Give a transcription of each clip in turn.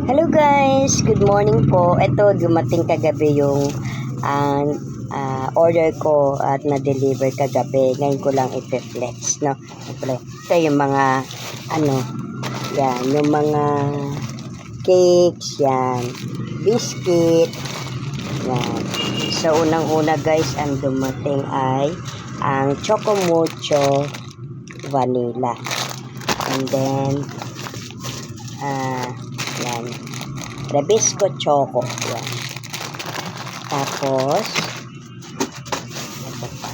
Hello guys, good morning po. Ito, dumating kagabi yung order ko at na-deliver kagabi. Ngayon ko lang i-flex, no? Ito yung mga, yan, yung mga cakes, yan, biscuit, yan. So, unang-una guys, ang dumating ay ang Choco Mucho Vanilla. And then, yan, Rebisco Choco, yan. Tapos, ito pa,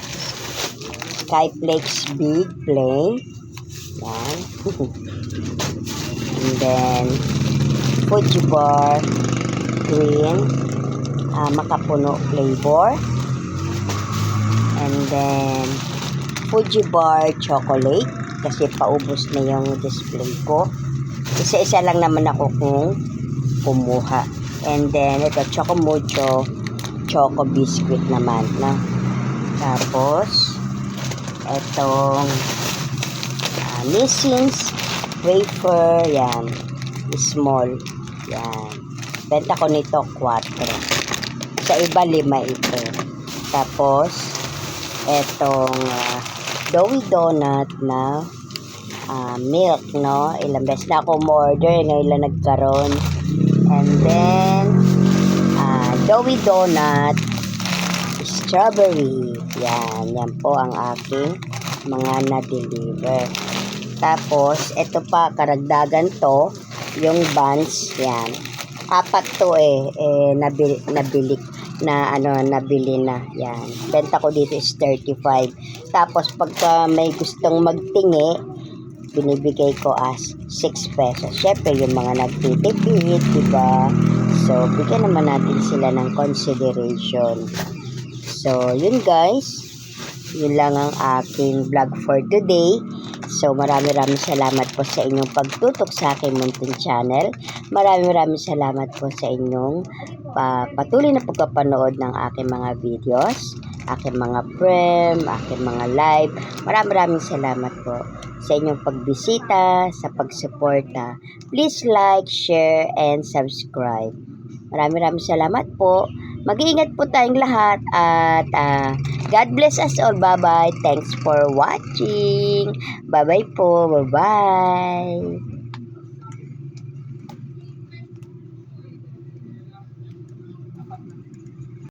Skyflakes Big Plain, yan. And then, Fuji Bar Green, Makapuno flavor. And then, Fuji Bar Chocolate, kasi paubos na yung display ko. Isa-isa lang naman ako kung kumuha. And then, ito, Choco Mucho Choco Biscuit naman, no? Tapos, itong Missing's Wafer, yan. Small, yan. Benta ko nito 4. Sa iba 5 ito. Tapos, itong Doughy Donut na milk, no? Ilang beses na ako order, ngayon lang nagkaroon. And then, Doughy Donut Strawberry. Yan, yan po ang aking mga na-deliver. Tapos, ito pa, karagdagan to, yung buns, yan. 4 to nabili na, yan. Benta ko dito is 35. Tapos, pagka may gustong magtingi, binibigay ko as 6 pesos. Syempre, yung mga nagtitipid, diba? So, bigyan naman natin sila ng consideration. So, yun guys. Yun lang ang aking vlog for today. So, maraming salamat po sa inyong pagtutok sa aking munting channel. Maraming salamat po sa inyong patuloy na pagpapanood ng aking mga videos, aking mga frame, aking mga live. Maraming salamat po sa inyong pagbisita, sa pagsuporta. Please like, share, and subscribe. Maraming salamat po. Mag-iingat po tayong lahat at God bless us all. Bye-bye. Thanks for watching. Bye-bye po. Bye-bye.